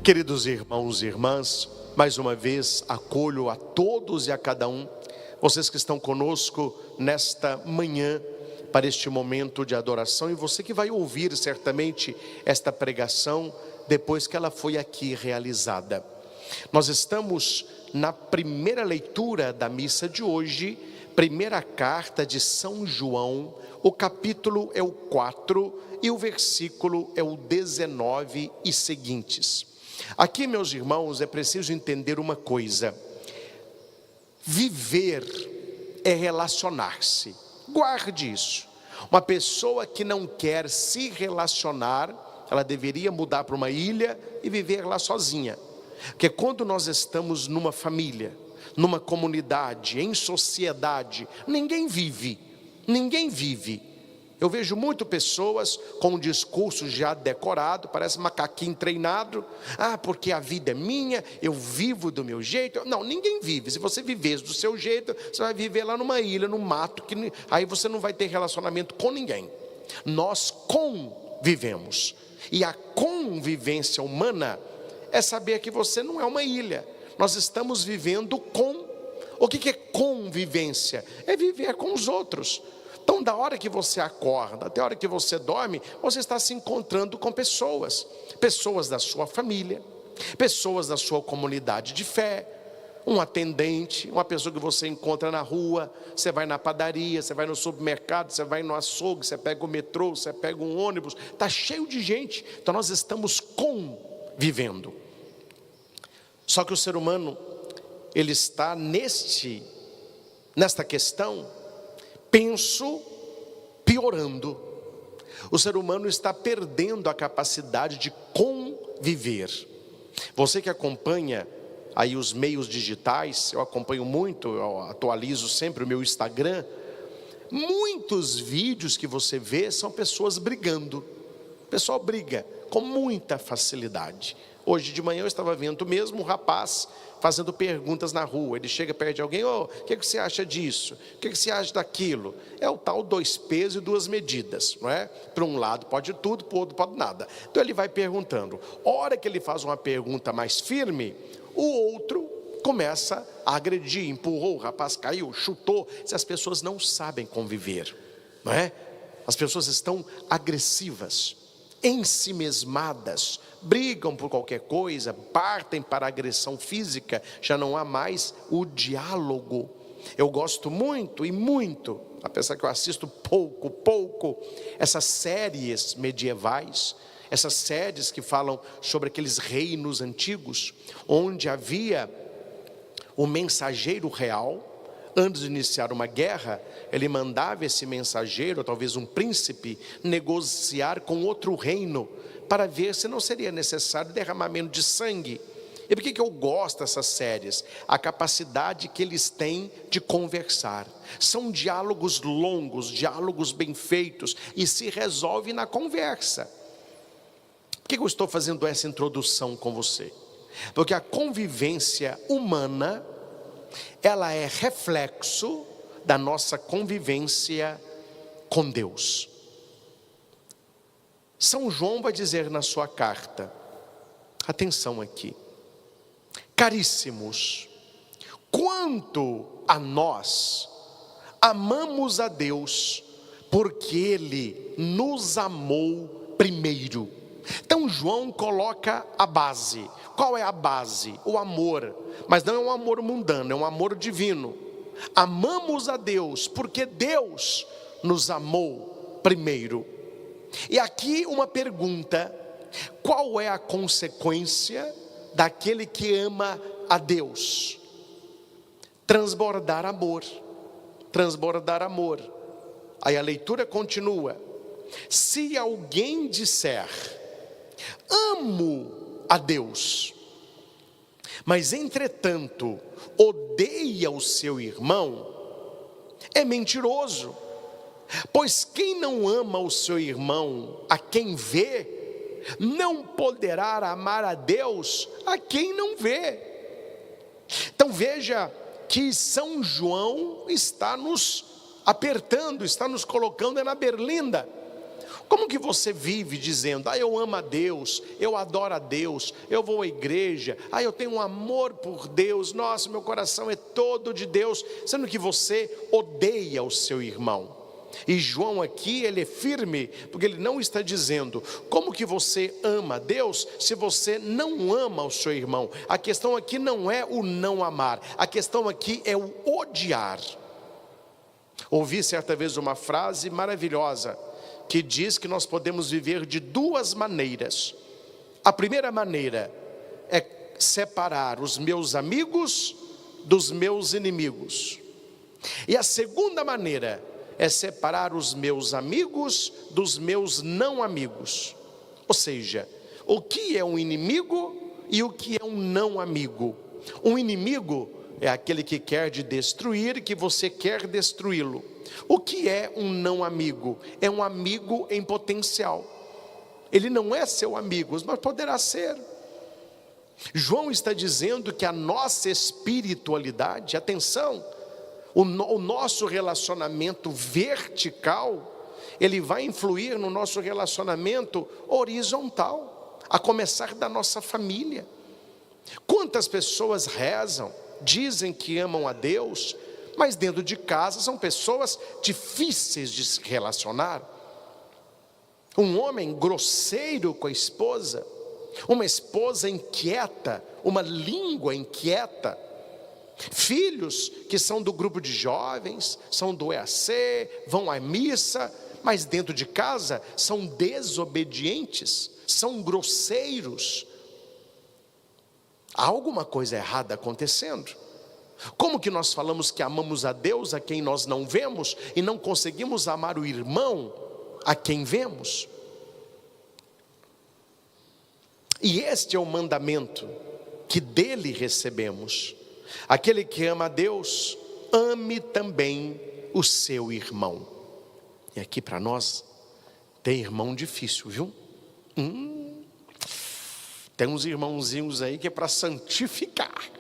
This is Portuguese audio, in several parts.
Queridos irmãos e irmãs, mais uma vez acolho a todos e a cada um, vocês que estão conosco nesta manhã, para este momento de adoração, e você que vai ouvir certamente esta pregação, depois que ela foi aqui realizada. Nós estamos na primeira leitura da missa de hoje, primeira carta de São João, o capítulo é o 4 e o versículo é o 19 e seguintes. Aqui, meus irmãos, é preciso entender uma coisa: viver é relacionar-se. Guarde isso. Uma pessoa que não quer se relacionar, ela deveria mudar para uma ilha e viver lá sozinha. Porque quando nós estamos numa família, numa comunidade, em sociedade, ninguém vive. Eu vejo muito pessoas com um discurso já decorado, parece macaquinho treinado. Porque a vida é minha, eu vivo do meu jeito. Não, ninguém vive. Se você viver do seu jeito, você vai viver lá numa ilha, no mato, aí você não vai ter relacionamento com ninguém. Nós convivemos. E a convivência humana é saber que você não é uma ilha. Nós estamos vivendo com. O que é convivência? É viver com os outros. Então, da hora que você acorda até a hora que você dorme, você está se encontrando com pessoas da sua família, pessoas da sua comunidade de fé, um atendente, uma pessoa que você encontra na rua, você vai na padaria, você vai no supermercado, você vai no açougue, você pega o metrô, você pega um ônibus, está cheio de gente. Então nós estamos convivendo. Só que o ser humano, ele está nesta questão, penso, piorando. O ser humano está perdendo a capacidade de conviver. Você que acompanha aí os meios digitais, eu acompanho muito, eu atualizo sempre o meu Instagram. Muitos vídeos que você vê são pessoas brigando. O pessoal briga com muita facilidade. Hoje de manhã eu estava vendo mesmo um rapaz fazendo perguntas na rua. Ele chega perto de alguém: o que você acha disso? O que você acha daquilo? É o tal 2 pesos e 2 medidas, não é? Para um lado pode tudo, para o outro pode nada. Então ele vai perguntando. A hora que ele faz uma pergunta mais firme, o outro começa a agredir, empurrou, o rapaz caiu, chutou. As pessoas não sabem conviver, não é? As pessoas estão agressivas, ensimesmadas, brigam por qualquer coisa, partem para a agressão física. Já não há mais o diálogo. Eu gosto muito, apesar que eu assisto pouco, essas séries medievais, essas séries que falam sobre aqueles reinos antigos, onde havia o mensageiro real. Antes de iniciar uma guerra, ele mandava esse mensageiro, talvez um príncipe, negociar com outro reino, para ver se não seria necessário derramamento de sangue. E por que eu gosto dessas séries? A capacidade que eles têm de conversar. São diálogos longos, diálogos bem feitos, e se resolve na conversa. Por que eu estou fazendo essa introdução com você? Porque a convivência humana, ela é reflexo da nossa convivência com Deus. São João vai dizer na sua carta, atenção aqui: caríssimos, quanto a nós amamos a Deus, porque Ele nos amou primeiro. Então João coloca a base. Qual é a base? O amor. Mas não é um amor mundano, é um amor divino. Amamos a Deus porque Deus nos amou primeiro. E aqui uma pergunta: qual é a consequência daquele que ama a Deus? Transbordar amor. Transbordar amor. Aí a leitura continua: se alguém disser amo a Deus, mas entretanto odeia o seu irmão, é mentiroso. Pois quem não ama o seu irmão a quem vê, não poderá amar a Deus a quem não vê. Então veja que São João está nos apertando, está nos colocando na berlinda. Como que você vive dizendo: eu amo a Deus, eu adoro a Deus, eu vou à igreja, eu tenho um amor por Deus, nossa, meu coração é todo de Deus, sendo que você odeia o seu irmão? E João aqui, ele é firme, porque ele não está dizendo como que você ama a Deus se você não ama o seu irmão. A questão aqui não é o não amar, a questão aqui é o odiar. Ouvi certa vez uma frase maravilhosa que diz que nós podemos viver de duas maneiras. A primeira maneira é separar os meus amigos dos meus inimigos, e a segunda maneira é separar os meus amigos dos meus não amigos. Ou seja, o que é um inimigo e o que é um não amigo? Um inimigo é aquele que quer te destruir e que você quer destruí-lo. O que é um não amigo? É um amigo em potencial. Ele não é seu amigo, mas poderá ser. João está dizendo que a nossa espiritualidade, atenção, o nosso relacionamento vertical, ele vai influir no nosso relacionamento horizontal, a começar da nossa família. Quantas pessoas rezam, dizem que amam a Deus, mas dentro de casa são pessoas difíceis de se relacionar. Um homem grosseiro com a esposa, uma esposa inquieta, uma língua inquieta, filhos que são do grupo de jovens, são do EAC, vão à missa, mas dentro de casa são desobedientes, são grosseiros. Há alguma coisa errada acontecendo. Como que nós falamos que amamos a Deus a quem nós não vemos e não conseguimos amar o irmão a quem vemos? E este é o mandamento que dele recebemos: aquele que ama a Deus, ame também o seu irmão. E aqui para nós tem irmão difícil, viu? Tem uns irmãozinhos aí que é para santificar.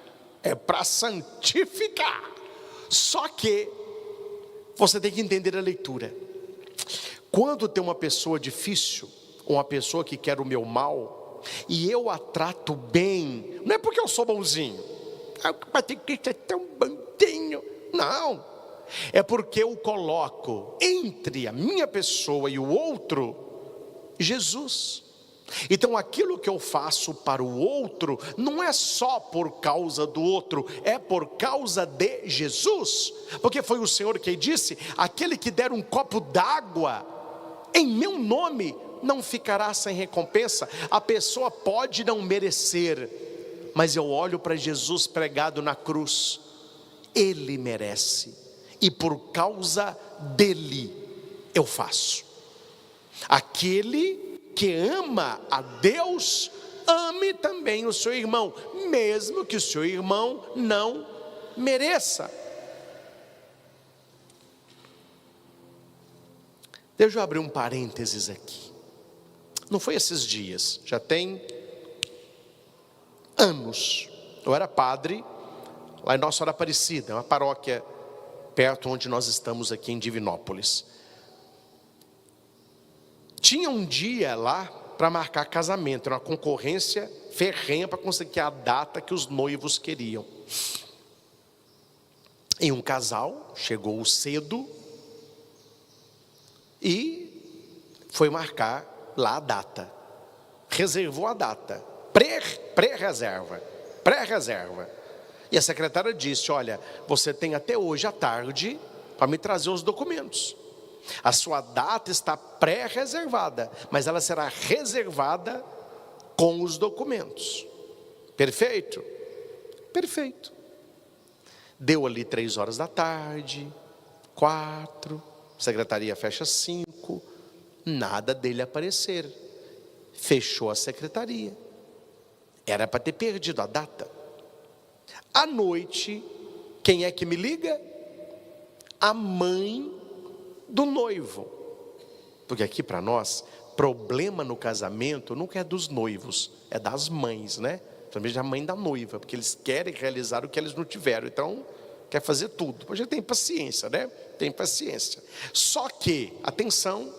É para santificar. Só que você tem que entender a leitura. Quando tem uma pessoa difícil, uma pessoa que quer o meu mal, e eu a trato bem, não é porque eu sou bonzinho, mas tem que ser tão bonzinho, não, é porque eu coloco entre a minha pessoa e o outro Jesus. Então aquilo que eu faço para o outro não é só por causa do outro, é por causa de Jesus, porque foi o Senhor que disse: aquele que der um copo d'água em meu nome não ficará sem recompensa. A pessoa pode não merecer, mas eu olho para Jesus pregado na cruz, ele merece, e por causa dele eu faço. Aquele que ama a Deus, ame também o seu irmão, mesmo que o seu irmão não mereça. Deixa eu abrir um parênteses aqui. Não foi esses dias, já tem anos. Eu era padre lá em Nossa Senhora Aparecida, uma paróquia perto onde nós estamos aqui em Divinópolis. Tinha um dia lá para marcar casamento, era uma concorrência ferrenha para conseguir a data que os noivos queriam. E um casal chegou cedo e foi marcar lá a data, reservou a data, pré-reserva, e a secretária disse: olha, você tem até hoje à tarde para me trazer os documentos. A sua data está pré-reservada, mas ela será reservada com os documentos. Perfeito? Perfeito. Deu ali 3 horas da tarde, 4, a secretaria fecha 5, nada dele aparecer. Fechou a secretaria. Era para ter perdido a data. À noite, quem é que me liga? A mãe do noivo. Porque aqui para nós, problema no casamento nunca é dos noivos, é das mães, né? Também a mãe da noiva, porque eles querem realizar o que eles não tiveram, então quer fazer tudo. A gente tem paciência, né? Tem paciência. Só que, atenção,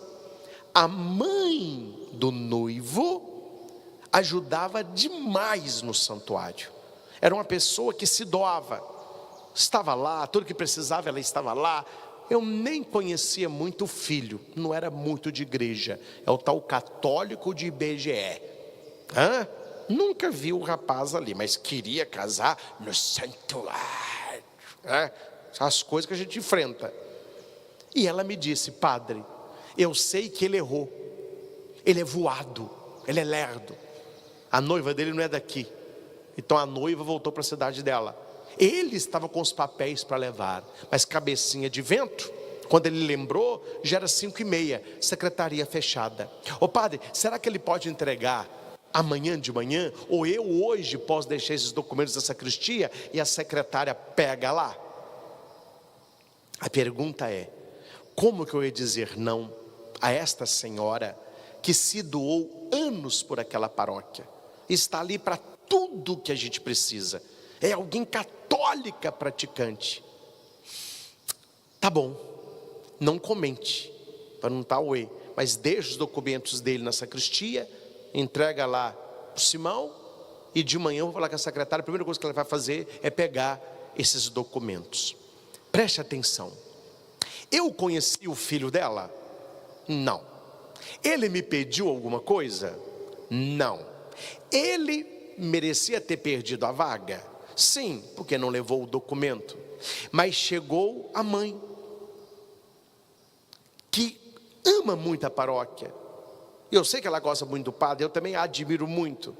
A mãe do noivo ajudava demais no santuário. Era uma pessoa que se doava, estava lá, tudo que precisava ela estava lá. Eu nem conhecia muito o filho, não era muito de igreja, é o tal católico de IBGE. Nunca vi o rapaz ali, mas queria casar no santuário. As coisas que a gente enfrenta. E ela me disse: padre, eu sei que ele errou, ele é voado, ele é lerdo, a noiva dele não é daqui. Então a noiva voltou para a cidade dela. Ele estava com os papéis para levar, mas cabecinha de vento. Quando ele lembrou, já era 5h30, secretaria fechada. Ô padre, será que ele pode entregar amanhã de manhã? Ou eu hoje posso deixar esses documentos da sacristia e a secretária pega lá? A pergunta é: como que eu ia dizer não a esta senhora que se doou anos por aquela paróquia? Está ali para tudo que a gente precisa. É alguém católica praticante. Tá bom, não comente, para não estar uê, mas deixa os documentos dele na sacristia, entrega lá para o Simão, e de manhã eu vou falar com a secretária. A primeira coisa que ela vai fazer é pegar esses documentos. Preste atenção. Eu conheci o filho dela? Não. Ele me pediu alguma coisa? Não. Ele merecia ter perdido a vaga? Sim, porque não levou o documento. Mas chegou a mãe, que ama muito a paróquia. Eu sei que ela gosta muito do padre, eu também a admiro muito.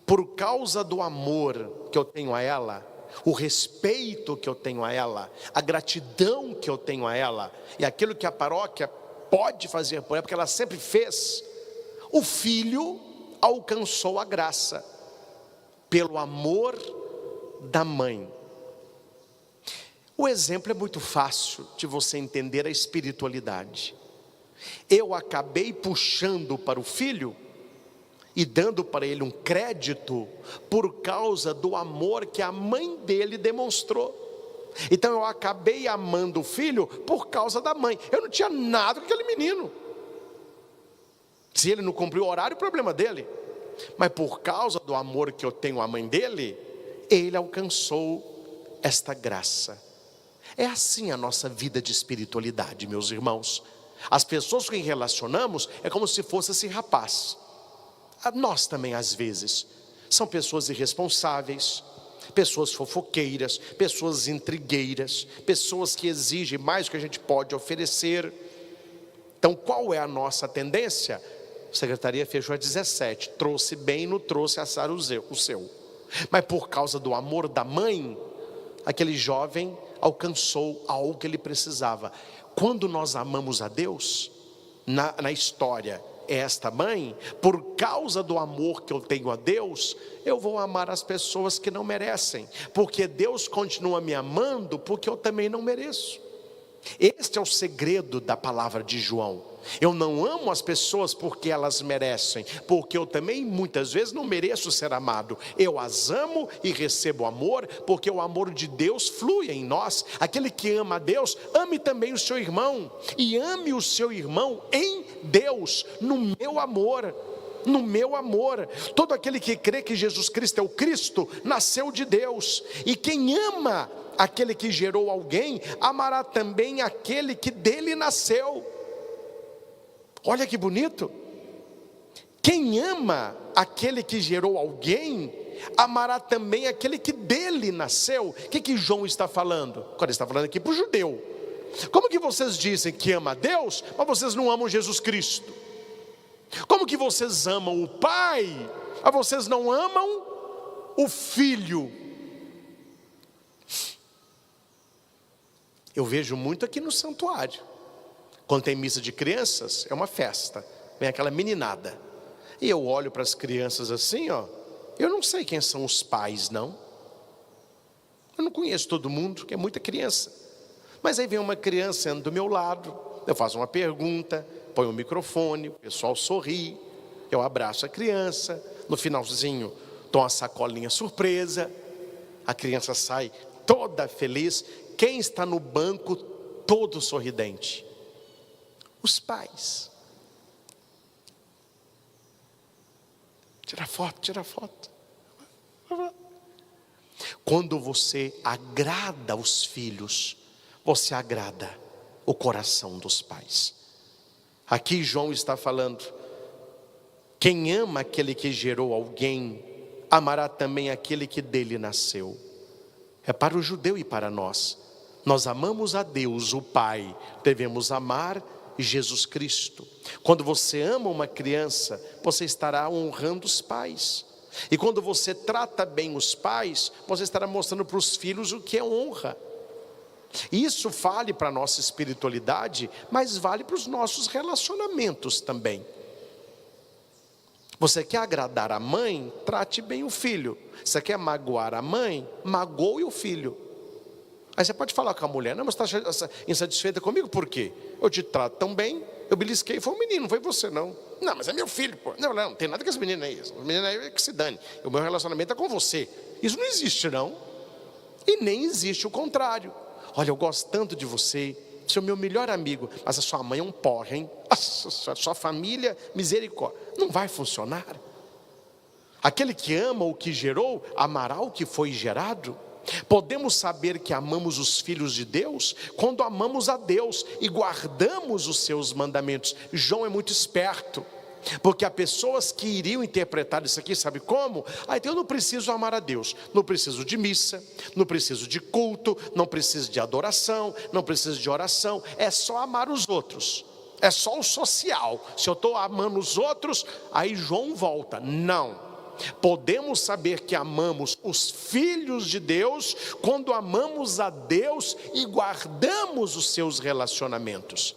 Por causa do amor que eu tenho a ela, o respeito que eu tenho a ela, a gratidão que eu tenho a ela, e aquilo que a paróquia pode fazer por ela, porque ela sempre fez, o filho alcançou a graça, pelo amor da mãe. O exemplo é muito fácil de você entender a espiritualidade. Eu acabei puxando para o filho e dando para ele um crédito por causa do amor que a mãe dele demonstrou. Então eu acabei amando o filho por causa da mãe. Eu não tinha nada com aquele menino. Se ele não cumpriu o horário, o problema dele. Mas por causa do amor que eu tenho à mãe dele, ele alcançou esta graça. É assim a nossa vida de espiritualidade, meus irmãos. As pessoas com quem relacionamos é como se fosse esse rapaz. Nós também às vezes são pessoas irresponsáveis, pessoas fofoqueiras, pessoas intrigueiras, pessoas que exigem mais do que a gente pode oferecer. Então qual é a nossa tendência? A secretaria fechou às 17, trouxe bem, não trouxe assar o seu. Mas por causa do amor da mãe, aquele jovem alcançou algo que ele precisava. Quando nós amamos a Deus, na história, esta mãe, por causa do amor que eu tenho a Deus, eu vou amar as pessoas que não merecem, porque Deus continua me amando, porque eu também não mereço. Este é o segredo da palavra de João. Eu não amo as pessoas porque elas merecem, porque eu também muitas vezes não mereço ser amado. Eu as amo e recebo amor, porque o amor de Deus flui em nós. Aquele que ama a Deus, ame também o seu irmão, e ame o seu irmão em Deus, no meu amor. No meu amor. Todo aquele que crê que Jesus Cristo é o Cristo, nasceu de Deus. E quem ama aquele que gerou alguém, amará também aquele que dele nasceu. Olha que bonito. Quem ama aquele que gerou alguém, amará também aquele que dele nasceu. O que João está falando? Agora ele está falando aqui para o judeu. Como que vocês dizem que ama a Deus, mas vocês não amam Jesus Cristo? Como que vocês amam o Pai, mas vocês não amam o Filho? Eu vejo muito aqui no santuário. Quando tem missa de crianças, é uma festa. Vem aquela meninada. E eu olho para as crianças assim, ó. Eu não sei quem são os pais, não. Eu não conheço todo mundo, que é muita criança. Mas aí vem uma criança do meu lado. Eu faço uma pergunta, ponho o microfone, o pessoal sorri. Eu abraço a criança. No finalzinho, dou uma sacolinha surpresa. A criança sai toda feliz. Quem está no banco todo sorridente? Os pais. Tira foto, tira foto. Quando você agrada os filhos, você agrada o coração dos pais. Aqui João está falando: quem ama aquele que gerou alguém, amará também aquele que dele nasceu. É para o judeu e para nós. Nós amamos a Deus, o Pai, devemos amar Jesus Cristo. Quando você ama uma criança, você estará honrando os pais. E quando você trata bem os pais, você estará mostrando para os filhos o que é honra. Isso vale para a nossa espiritualidade, mas vale para os nossos relacionamentos também. Você quer agradar a mãe? Trate bem o filho. Você quer magoar a mãe? Magoe o filho. Aí você pode falar com a mulher: não, mas você está insatisfeita comigo? Por quê? Eu te trato tão bem, eu belisquei, foi um menino, não foi você não. Não, mas é meu filho, pô. Não tem nada com esse menino aí. Esse menino aí é que se dane. O meu relacionamento é com você. Isso não existe não. E nem existe o contrário. Olha, eu gosto tanto de você, você é o meu melhor amigo, mas a sua mãe é um porre, hein? A sua família, misericórdia. Não vai funcionar. Aquele que ama o que gerou, amará o que foi gerado. Podemos saber que amamos os filhos de Deus quando amamos a Deus e guardamos os seus mandamentos. João é muito esperto, porque há pessoas que iriam interpretar isso aqui, sabe como? Então eu não preciso amar a Deus, não preciso de missa, não preciso de culto, não preciso de adoração, não preciso de oração, é só amar os outros, é só o social. Se eu estou amando os outros, aí João volta: não. Podemos saber que amamos os filhos de Deus quando amamos a Deus e guardamos os seus relacionamentos.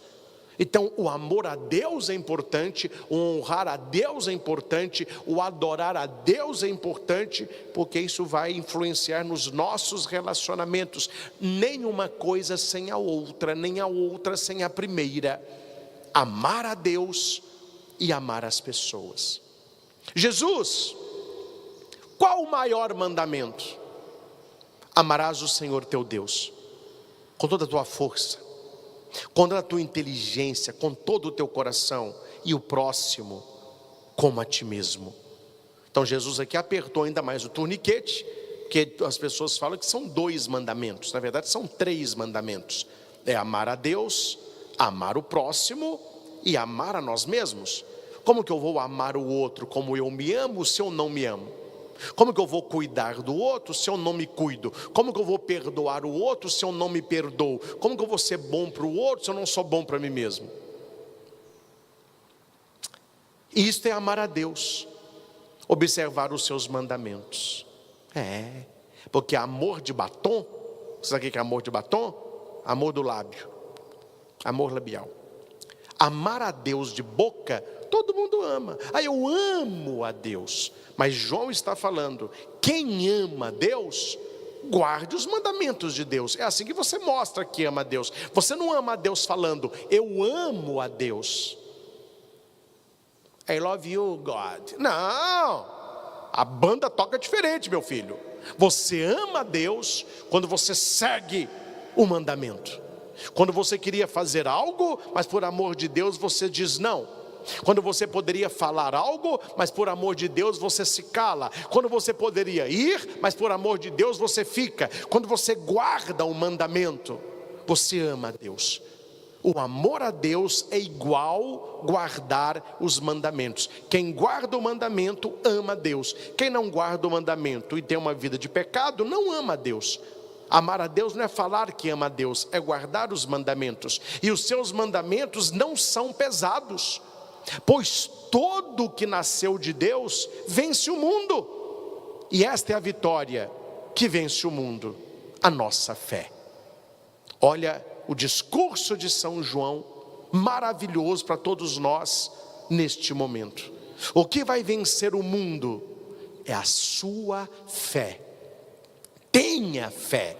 Então o amor a Deus é importante, o honrar a Deus é importante, o adorar a Deus é importante, porque isso vai influenciar nos nossos relacionamentos. Nem uma coisa sem a outra, nem a outra sem a primeira. Amar a Deus e amar as pessoas. Jesus, qual o maior mandamento? Amarás o Senhor teu Deus com toda a tua força, com toda a tua inteligência, com todo o teu coração, e o próximo como a ti mesmo. Então Jesus aqui apertou ainda mais o torniquete, porque as pessoas falam que são 2 mandamentos, na verdade são 3 mandamentos. É amar a Deus, amar o próximo e amar a nós mesmos. Como que eu vou amar o outro como eu me amo se eu não me amo? Como que eu vou cuidar do outro se eu não me cuido? Como que eu vou perdoar o outro se eu não me perdoo? Como que eu vou ser bom para o outro se eu não sou bom para mim mesmo? E isto é amar a Deus, observar os seus mandamentos. Porque amor de batom, sabe o que é amor de batom? Amor do lábio, amor labial. Amar a Deus de boca, todo mundo ama. Eu amo a Deus. Mas João está falando: quem ama a Deus, guarde os mandamentos de Deus. É assim que você mostra que ama a Deus. Você não ama a Deus falando: eu amo a Deus, I love you, God. Não, a banda toca diferente, meu filho. Você ama a Deus quando você segue o mandamento. Quando você queria fazer algo, mas por amor de Deus você diz não. Quando você poderia falar algo, mas por amor de Deus você se cala. Quando você poderia ir, mas por amor de Deus você fica. Quando você guarda o mandamento, você ama a Deus. O amor a Deus é igual guardar os mandamentos. Quem guarda o mandamento ama a Deus. Quem não guarda o mandamento e tem uma vida de pecado, não ama a Deus. Amar a Deus não é falar que ama a Deus, é guardar os mandamentos. E os seus mandamentos não são pesados, pois todo que nasceu de Deus vence o mundo. E esta é a vitória que vence o mundo: a nossa fé. Olha o discurso de São João, maravilhoso para todos nós neste momento. O que vai vencer o mundo é a sua fé. Tenha fé,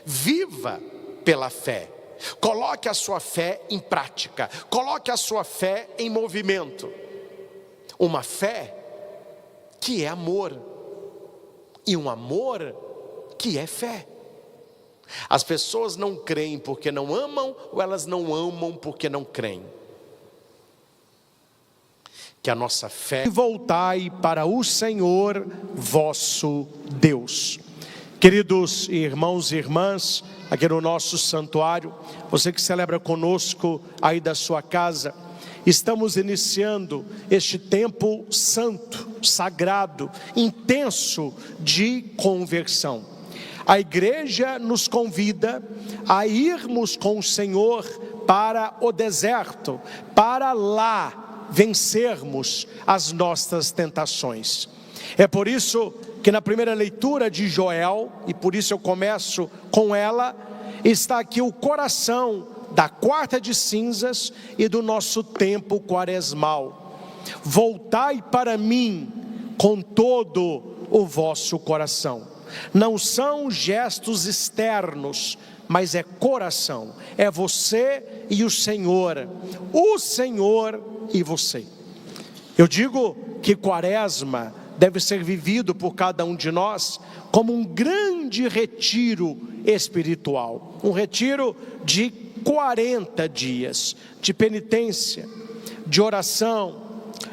viva pela fé, coloque a sua fé em prática, coloque a sua fé em movimento. Uma fé que é amor, e um amor que é fé. As pessoas não creem porque não amam, ou elas não amam porque não creem? que a nossa fé... E voltai para o Senhor vosso Deus. Queridos irmãos e irmãs, aqui no nosso santuário, você que celebra conosco aí da sua casa, estamos iniciando este tempo santo, sagrado, intenso de conversão. A igreja nos convida a irmos com o Senhor para o deserto, para lá vencermos as nossas tentações. É por isso que na primeira leitura de Joel, e por isso eu começo com ela, está aqui o coração da quarta de cinzas e do nosso tempo quaresmal. Voltai para mim com todo o vosso coração. Não são gestos externos, mas é coração, é você e o Senhor e você. Eu digo que quaresma deve ser vivido por cada um de nós como um grande retiro espiritual, um retiro de 40 dias, de penitência, de oração,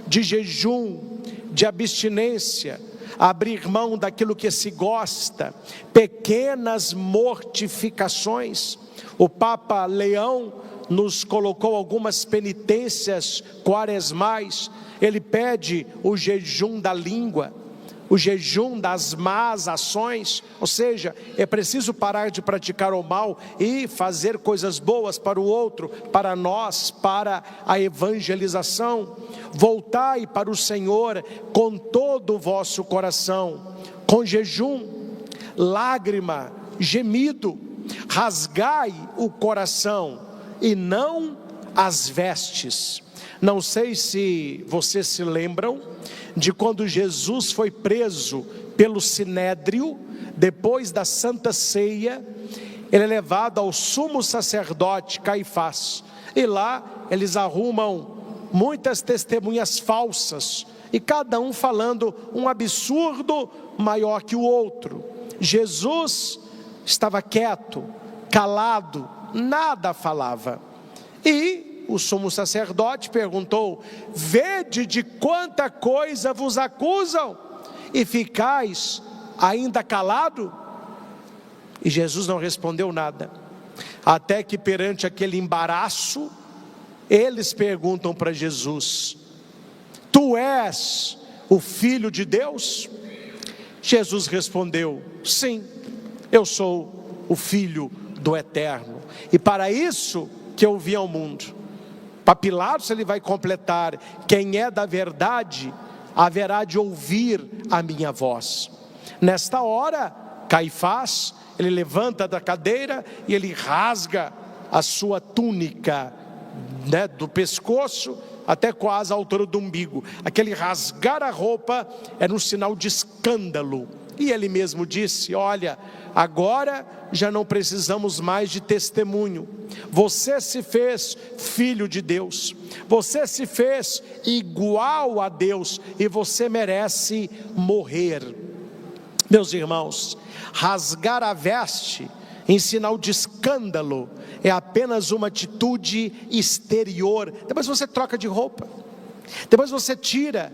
de jejum, de abstinência, abrir mão daquilo que se gosta, pequenas mortificações. O Papa Leão nos colocou algumas penitências quaresmais. Ele pede o jejum da língua, o jejum das más ações, ou seja, é preciso parar de praticar o mal e fazer coisas boas para o outro, para nós, para a evangelização. Voltai para o Senhor com todo o vosso coração, com jejum, lágrima, gemido, rasgai o coração e não as vestes. Não sei se vocês se lembram de quando Jesus foi preso pelo Sinédrio, depois da Santa Ceia, ele é levado ao sumo sacerdote Caifás, e lá eles arrumam muitas testemunhas falsas, e cada um falando um absurdo maior que o outro. Jesus estava quieto, calado, nada falava, e o sumo sacerdote perguntou: vede de quanta coisa vos acusam, e ficais ainda calado? E Jesus não respondeu nada, até que perante aquele embaraço, eles perguntam para Jesus: tu és o Filho de Deus? Jesus respondeu: sim, eu sou o Filho do Eterno, e para isso que eu vim ao mundo. Para Pilatos ele vai completar: quem é da verdade haverá de ouvir a minha voz. Nesta hora, Caifás, ele levanta da cadeira e ele rasga a sua túnica, do pescoço até quase a altura do umbigo. Aquele rasgar a roupa era um sinal de escândalo. E ele mesmo disse: olha, agora já não precisamos mais de testemunho. Você se fez filho de Deus, você se fez igual a Deus, e você merece morrer. Meus irmãos, rasgar a veste em sinal de escândalo é apenas uma atitude exterior. Depois você troca de roupa, depois você tira.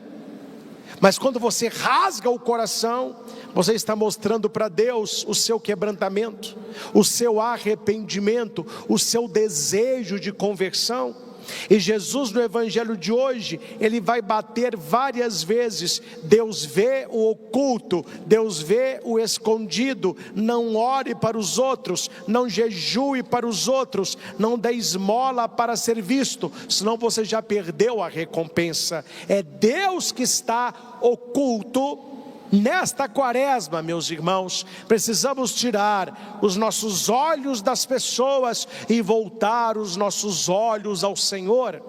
Mas quando você rasga o coração, você está mostrando para Deus o seu quebrantamento, o seu arrependimento, o seu desejo de conversão. E Jesus, no evangelho de hoje, ele vai bater várias vezes: Deus vê o oculto, Deus vê o escondido. Não ore para os outros, não jejue para os outros, não dê esmola para ser visto, senão você já perdeu a recompensa. É Deus que está oculto. Nesta quaresma, meus irmãos, precisamos tirar os nossos olhos das pessoas e voltar os nossos olhos ao Senhor.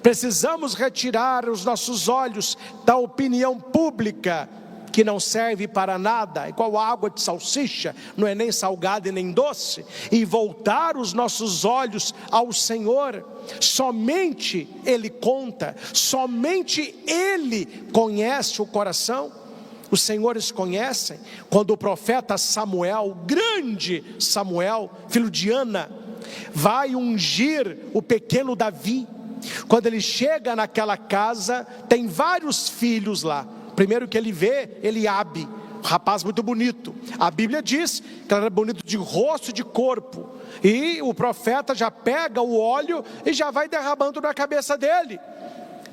Precisamos retirar os nossos olhos da opinião pública, que não serve para nada, igual água de salsicha, não é nem salgada e nem doce, e voltar os nossos olhos ao Senhor. Somente Ele conta, somente Ele conhece o coração. Os senhores conhecem quando o profeta Samuel, o grande Samuel, filho de Ana, vai ungir o pequeno Davi, Quando ele chega naquela casa, tem vários filhos lá. Primeiro que ele vê, Eliabe, um rapaz muito bonito. A Bíblia diz que ele era bonito de rosto e de corpo. E o profeta já pega o óleo e já vai derramando na cabeça dele.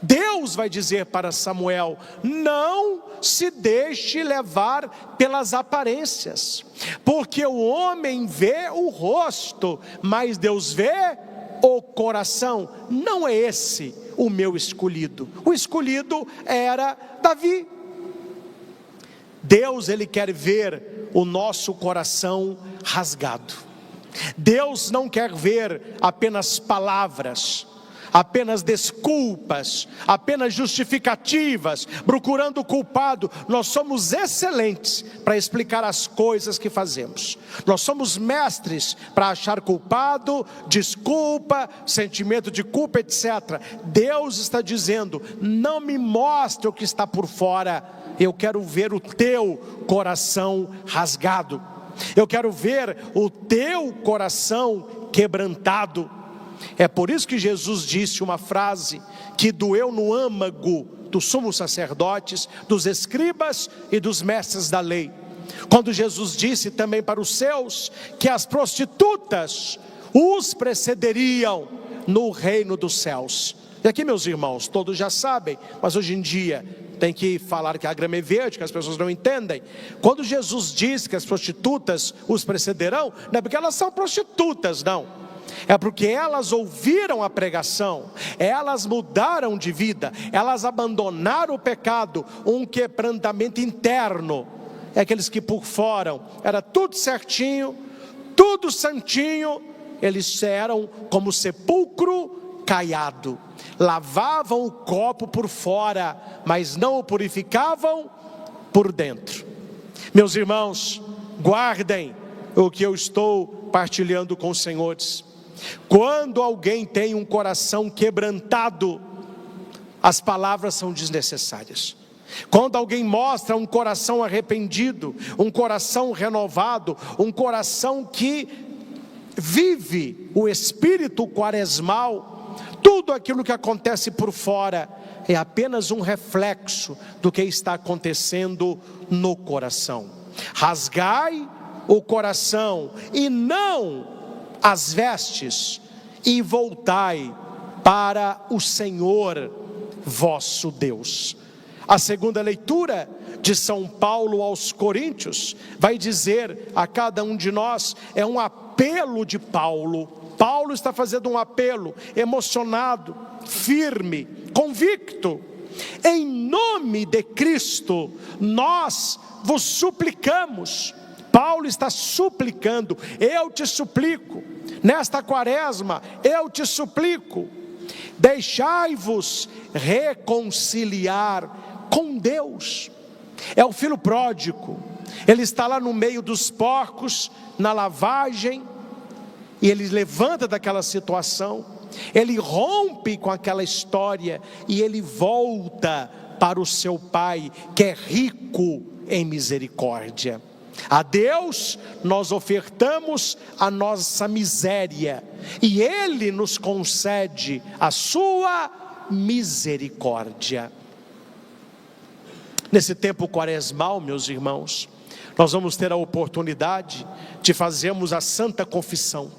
Deus vai dizer para Samuel: não se deixe levar pelas aparências, porque o homem vê o rosto, mas Deus vê o coração. Não é esse o meu escolhido. O escolhido era Davi. Deus, ele quer ver o nosso coração rasgado. Deus não quer ver apenas palavras, apenas desculpas, apenas justificativas, procurando o culpado. Nós somos excelentes para explicar as coisas que fazemos. Nós somos mestres para achar culpado, desculpa, sentimento de culpa, etc. Deus está dizendo: não me mostre o que está por fora, eu quero ver o teu coração rasgado. Eu quero ver o teu coração quebrantado. É por isso que Jesus disse uma frase que doeu no âmago dos sumos sacerdotes, dos escribas e dos mestres da lei. Quando Jesus disse também para os seus que as prostitutas os precederiam no reino dos céus. E aqui, meus irmãos, todos já sabem, mas hoje em dia tem que falar que a grama é verde, que as pessoas não entendem. Quando Jesus diz que as prostitutas os precederão, não é porque elas são prostitutas, não. É porque elas ouviram a pregação, elas mudaram de vida, elas abandonaram o pecado, um quebrantamento interno. É aqueles que por fora era tudo certinho, tudo santinho, eles eram como sepulcro caiado, lavavam o copo por fora, mas não o purificavam por dentro. Meus irmãos, guardem o que eu estou partilhando com os senhores. Quando alguém tem um coração quebrantado, as palavras são desnecessárias. Quando alguém mostra um coração arrependido, um coração renovado, um coração que vive o espírito quaresmal, tudo aquilo que acontece por fora é apenas um reflexo do que está acontecendo no coração. Rasgai o coração e não as vestes, e voltai para o Senhor vosso Deus. A segunda leitura de São Paulo aos Coríntios vai dizer a cada um de nós, é um apelo de Paulo. Paulo está fazendo um apelo emocionado, firme, convicto. Em nome de Cristo, nós vos suplicamos. Paulo está suplicando, eu te suplico, nesta quaresma, eu te suplico, deixai-vos reconciliar com Deus. É o filho pródigo, ele está lá no meio dos porcos, na lavagem, e ele levanta daquela situação, ele rompe com aquela história, e ele volta para o seu pai, que é rico em misericórdia. A Deus nós ofertamos a nossa miséria, e Ele nos concede a sua misericórdia. Nesse tempo quaresmal, meus irmãos, nós vamos ter a oportunidade de fazermos a Santa Confissão.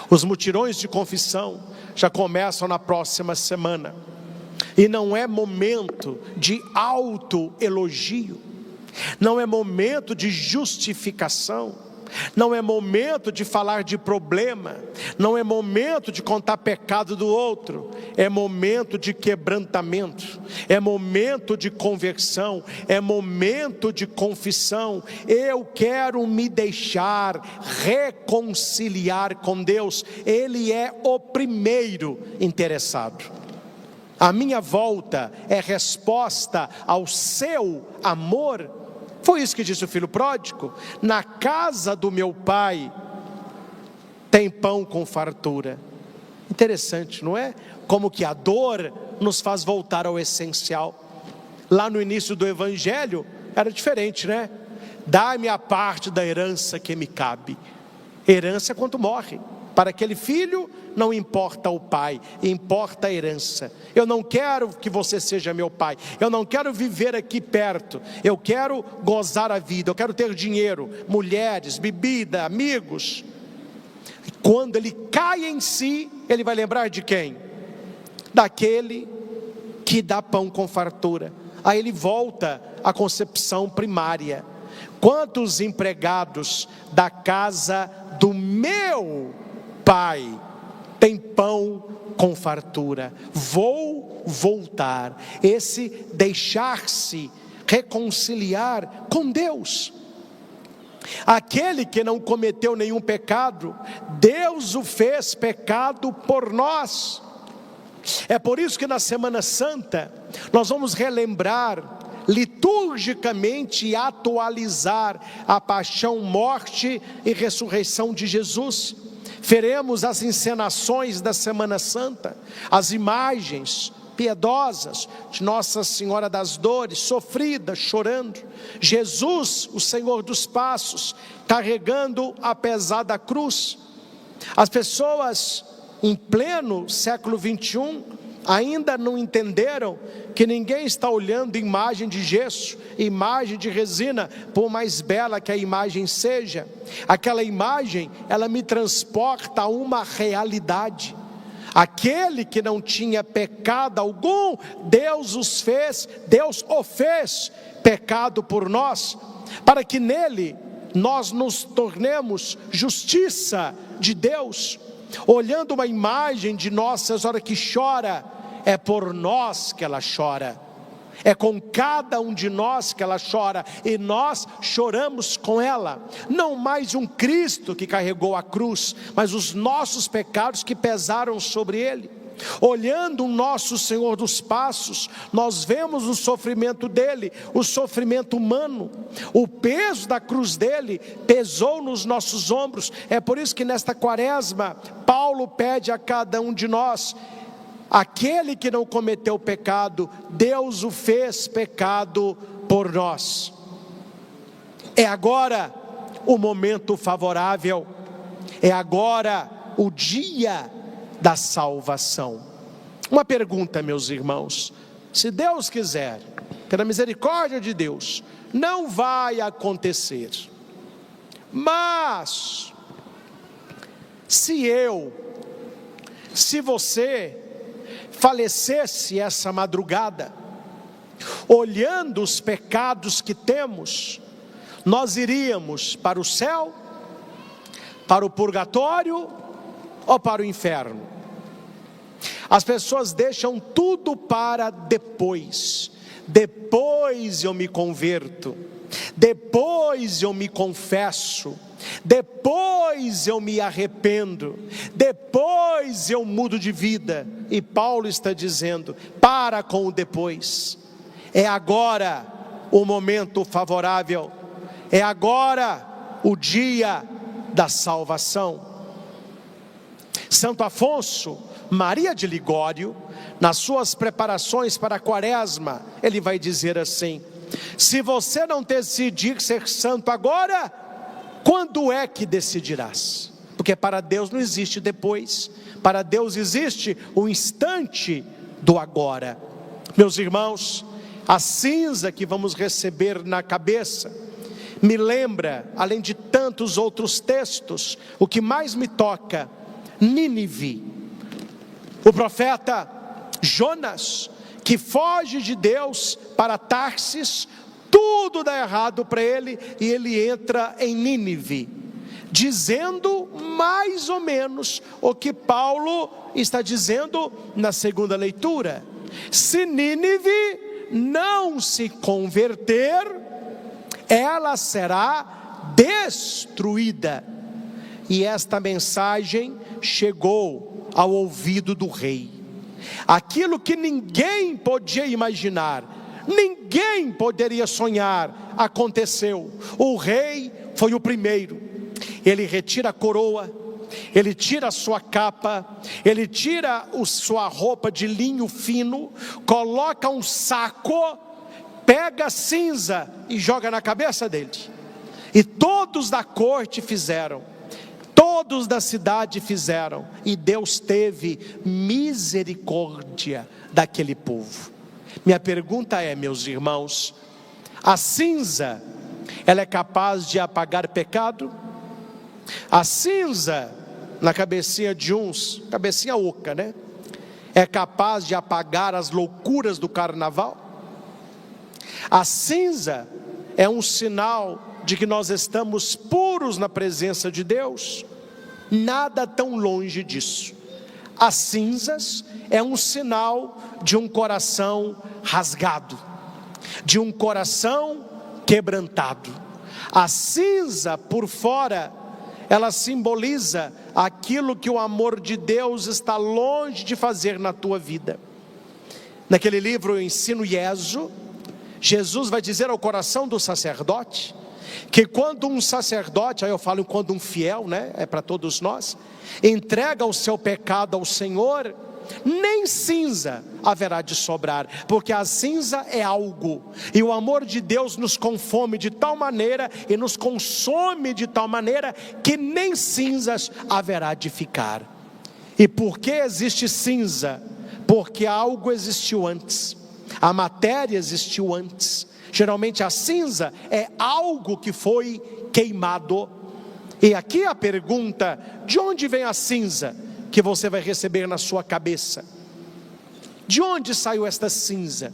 Os mutirões de confissão já começam na próxima semana, e não é momento de autoelogio, não é momento de justificação, não é momento de falar de problema, não é momento de contar pecado do outro, é momento de quebrantamento, é momento de conversão, é momento de confissão. Eu quero me deixar reconciliar com Deus, Ele é o primeiro interessado. A minha volta é resposta ao seu amor. Foi isso que disse o filho pródigo: na casa do meu pai tem pão com fartura. Interessante, não é? Como que a dor nos faz voltar ao essencial. Lá no início do evangelho era diferente, né? Dá-me a parte da herança que me cabe. Herança é quando morre. Para aquele filho, não importa o pai, importa a herança. Eu não quero que você seja meu pai, eu não quero viver aqui perto, eu quero gozar a vida, eu quero ter dinheiro, mulheres, bebida, amigos. Quando ele cai em si, ele vai lembrar de quem? Daquele que dá pão com fartura. Aí ele volta à concepção primária. Quantos empregados da casa do meu pai tem pão com fartura? Vou voltar. Esse deixar-se reconciliar com Deus. Aquele que não cometeu nenhum pecado, Deus o fez pecado por nós. É por isso que na Semana Santa nós vamos relembrar liturgicamente e atualizar a paixão, morte e ressurreição de Jesus. Veremos as encenações da Semana Santa, as imagens piedosas de Nossa Senhora das Dores, sofrida, chorando, Jesus, o Senhor dos Passos, carregando a pesada cruz. As pessoas em pleno século 21 ainda não entenderam que ninguém está olhando imagem de gesso, imagem de resina, por mais bela que a imagem seja. Aquela imagem, ela me transporta a uma realidade. Aquele que não tinha pecado algum, Deus o fez pecado por nós, para que nele nós nos tornemos justiça de Deus. Olhando uma imagem de Nossa Senhora que chora, é por nós que ela chora, é com cada um de nós que ela chora, e nós choramos com ela. Não mais um Cristo que carregou a cruz, mas os nossos pecados que pesaram sobre ele. Olhando o nosso Senhor dos Passos, nós vemos o sofrimento dele, o sofrimento humano, o peso da cruz dele pesou nos nossos ombros. É por isso que nesta quaresma, Paulo pede a cada um de nós: aquele que não cometeu pecado, Deus o fez pecado por nós. É agora o momento favorável, é agora o dia da salvação. Uma pergunta, meus irmãos: se Deus quiser, pela misericórdia de Deus, não vai acontecer, mas se você falecesse essa madrugada, olhando os pecados que temos, nós iríamos para o céu, para o purgatório ou para o inferno? As pessoas deixam tudo para depois. Depois eu me converto, depois eu me confesso, depois eu me arrependo, depois eu mudo de vida. E Paulo está dizendo: para com o depois. É agora o momento favorável, é agora o dia da salvação. Santo Afonso Maria de Ligório, nas suas preparações para a quaresma, ele vai dizer assim: se você não decidir ser santo agora, quando é que decidirás? Porque para Deus não existe depois, para Deus existe o instante do agora. Meus irmãos, a cinza que vamos receber na cabeça me lembra, além de tantos outros textos, o que mais me toca: Nínive. O profeta Jonas, que foge de Deus para Tarsis, tudo dá errado para ele, e ele entra em Nínive, dizendo mais ou menos o que Paulo está dizendo na segunda leitura: se Nínive não se converter, ela será destruída. E esta mensagem chegou ao ouvido do rei. Aquilo que ninguém podia imaginar, ninguém poderia sonhar, aconteceu. O rei foi o primeiro. Ele retira a coroa, ele tira a sua capa, ele tira sua roupa de linho fino, coloca um saco, pega cinza e joga na cabeça dele. E todos da corte fizeram. todos da cidade fizeram, e Deus teve misericórdia daquele povo. Minha pergunta é, meus irmãos, a cinza, ela é capaz de apagar pecado? A cinza na cabecinha de uns, cabecinha oca, né? É capaz de apagar as loucuras do carnaval? A cinza é um sinal de que nós estamos puros na presença de Deus? Nada tão longe disso. As cinzas é um sinal de um coração rasgado, de um coração quebrantado. A cinza por fora, ela simboliza aquilo que o amor de Deus está longe de fazer na tua vida. Naquele livro, Eu Ensino Ieso, Jesus vai dizer ao coração do sacerdote, que quando um sacerdote, aí eu falo quando um fiel, né, é para todos nós, entrega o seu pecado ao Senhor, nem cinza haverá de sobrar, porque a cinza é algo, e o amor de Deus nos consome de tal maneira, e nos consome de tal maneira, que nem cinzas haverá de ficar. E por que existe cinza? Porque algo existiu antes, a matéria existiu antes. Geralmente a cinza é algo que foi queimado. E aqui a pergunta: de onde vem a cinza que você vai receber na sua cabeça? De onde saiu esta cinza?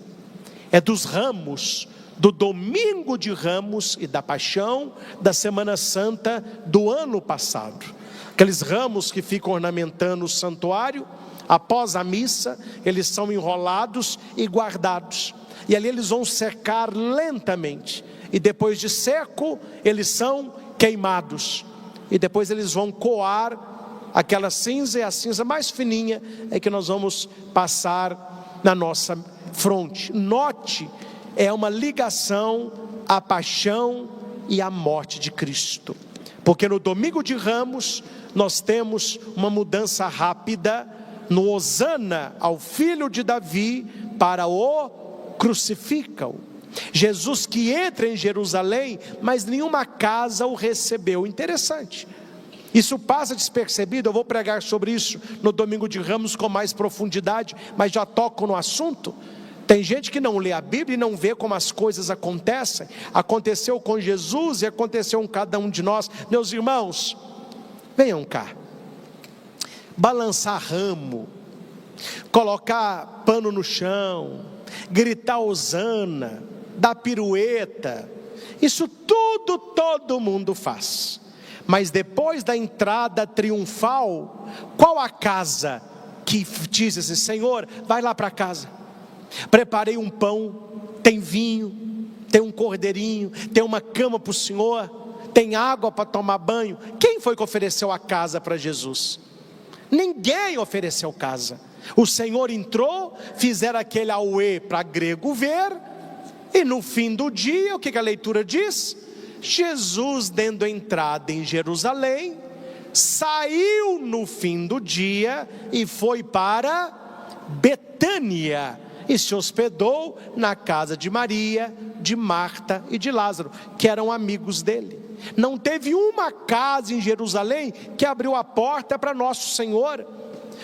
É dos ramos do domingo de Ramos e da Paixão da Semana Santa do ano passado. Aqueles ramos que ficam ornamentando o santuário, após a missa, eles são enrolados e guardados. E ali eles vão secar lentamente. E depois de seco, eles são queimados. E depois eles vão coar aquela cinza, e a cinza mais fininha é que nós vamos passar na nossa fronte. Note, é uma ligação à paixão e à morte de Cristo. Porque no domingo de Ramos, nós temos uma mudança rápida no Hosana ao filho de Davi para o crucificam. Jesus que entra em Jerusalém, mas nenhuma casa o recebeu. Interessante. Isso passa despercebido. Eu vou pregar sobre isso no domingo de Ramos com mais profundidade, mas já toco no assunto. Tem gente que não lê a Bíblia e não vê como as coisas acontecem. Aconteceu com Jesus e aconteceu com cada um de nós. Meus irmãos, venham cá. Balançar ramo, colocar pano no chão, gritar hosana, dar pirueta, isso tudo todo mundo faz. Mas depois da entrada triunfal, qual a casa que diz assim: Senhor, vai lá para casa, preparei um pão, tem vinho, tem um cordeirinho, tem uma cama para o Senhor, tem água para tomar banho? Quem foi que ofereceu a casa para Jesus? Ninguém ofereceu casa. O Senhor entrou, fizeram aquele auê para grego ver, e no fim do dia, o que a leitura diz? Jesus, dando entrada em Jerusalém, saiu no fim do dia e foi para Betânia, e se hospedou na casa de Maria, de Marta e de Lázaro, que eram amigos dele. Não teve uma casa em Jerusalém que abriu a porta para nosso Senhor.